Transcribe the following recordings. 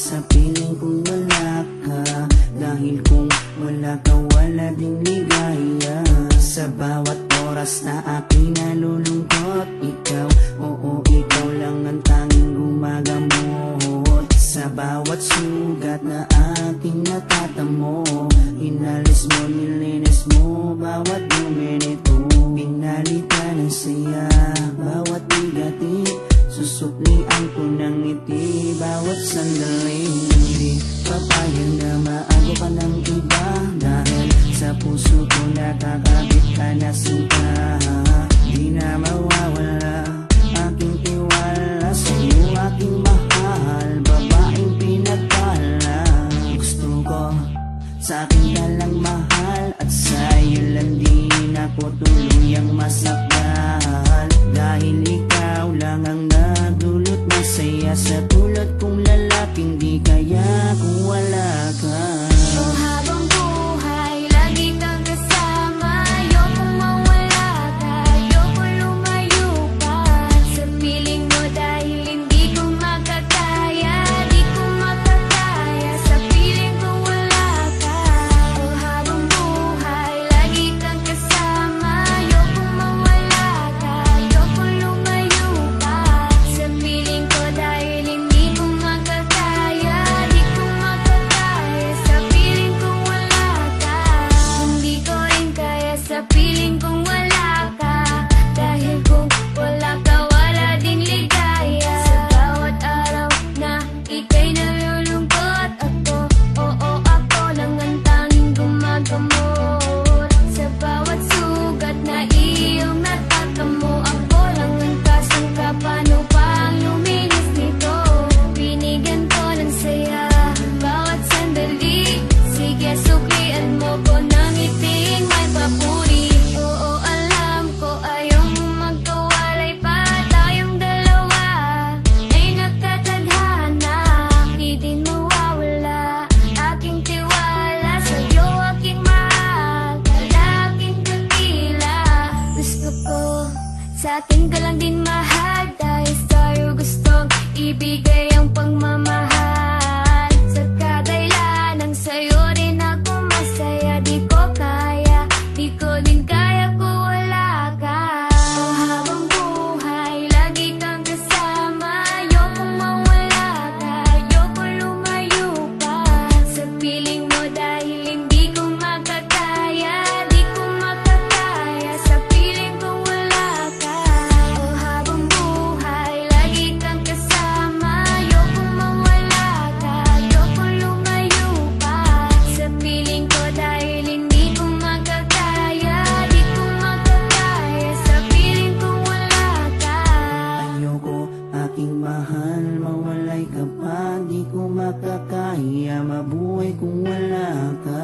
sa piling kung wala ka. Dahil kung wala ka, wala ding ligaya. Sa bawat oras na aking nalulungkot, ikaw, oo, ikaw lang ang tanging gumagamot. Sa bawat sugat na aking natatamo, inalis mo, nilinis mo bawat dumi nito. Pinalitan ng saya bawat bigati, susuklian ko ng ngiti bawat sandali. Hindi papayag na maago ka ng iba, dahil sa puso ko nakakabit ka na sinta. Di na mawawala aking tiwala sa'yo, aking mahal, babaeng pinagpala. Gusto ko sa'kin ka lang mahal, at sa'yo lang din ako tuluyang masakal. Dahil ikaw lang ang nagdulot ng saya sa tulad kong lalaking di kaya kung wala ka. Oh, habang buhay, lagi kang kasama. Ayokong mawala ka, ayokong lumayo pa sa piling mo, dahil hindi ko makakaya, di ko makakaya sa piling ko wala ka. Oh, habang buhay, lagi kang kasama. Ayokong mawala ka, ayokong lumayo pa sa piling ko, dahil hindi ko makakaya, di ko makakaya sa piling ko wala ka. Hindi ko rin kaya sa piling kong wala ka, dahil kung wala ka, wala din ligaya. Sa bawat araw na ika'y nalulungkot, ako, oo, ako lang ang tanging gumagamot. Sa bawat sugat na iyong natatamo, ako lang ang kasangka, paano pang luminis nito. Binigyan ko ng saya bawat sandali, sige suklian mo ko ng ngiting may papuri. Oo, alam ko ayaw mo magkawalay pa, tayong dalawa ay nagkatadhana. Di din mawawala aking tiwala sa'yo, aking mahal, lalaking dakila. Gusto ko sa'tin ka lang din mahal, dahil sa'yo gustong ibigay ang pagmamahal. Sa kadailanang sa'yo rin ako masaya, di ko kaya, di ko din kaya kung wala ka. Oh, habang buhay, lagi kang kasama. Ayokong mawala ka, ayokong lumayo pa sa piling mo, dahil hindi ko makakaya, di ko makakaya sa piling ko wala ka. Oh, habang buhay, lagi kang kasama. Ayokong mawala ka, ayokong lumayo pa sa piling ko, dahil hindi ko makakaya, di ko makakaya sa piling ko wala ka. Ayoko, aking mahal, mawalay ka pa, di ko makakaya mabuhay kung wala ka.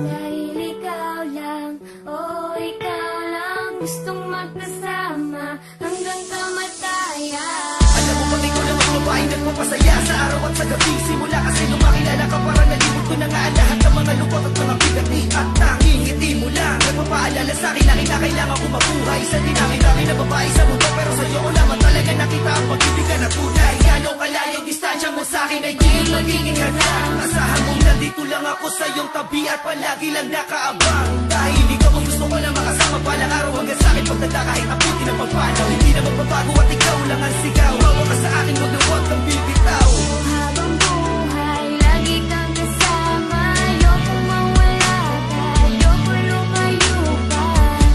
Dahil ikaw lang, oh ikaw lang, gustong magkasama hanggang kamatayan. Alam mo pati ko lang ang babaeng nagpapasaya sa araw at sa gabi. Simula kasi nung makilala ka, parang nalimot ko na nga ang lahat ng mga lungkot at mga bigati. At tanging ngiti mo lang nagpapaalala sa'kin na kailangan ko mabuhay. Sa dinami-dami na babae sa mundo, pero sa'yo ko lamang talaga nakita ang pag-ibigan na tunay. Gano'ng kalayo distansya mo sa'kin ay di magiging hadlang. Asahan mong nandito lang ako sa iyong tabi at palagi lang nakaabang. Dahil ikaw ang gusto ko na makasama palang araw hanggang sa'kin pagdada kahit abutin ang pagpanaw. Hindi na magbabago at ikaw lang ang sigaw. Bawa ka sa akin, wag na huwag kang bibitaw. Habang buhay, lagi kang kasama. Ayokong mawala ka, ayokong lumayo pa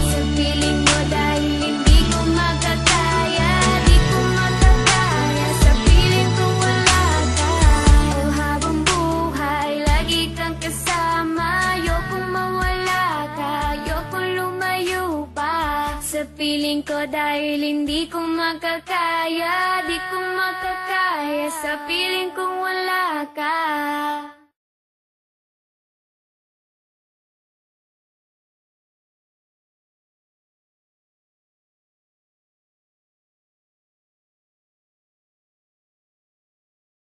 sa piling mo, dahil hindi ko makakaya, di ko makakaya sa piling ko wala ka. Oh, habang buhay, lagi kang kasama. Ayokong mawala ka, ayokong lumayo pa sa piling ko, dahil hindi ko makakaya, di ko makakaya sa piling kong wala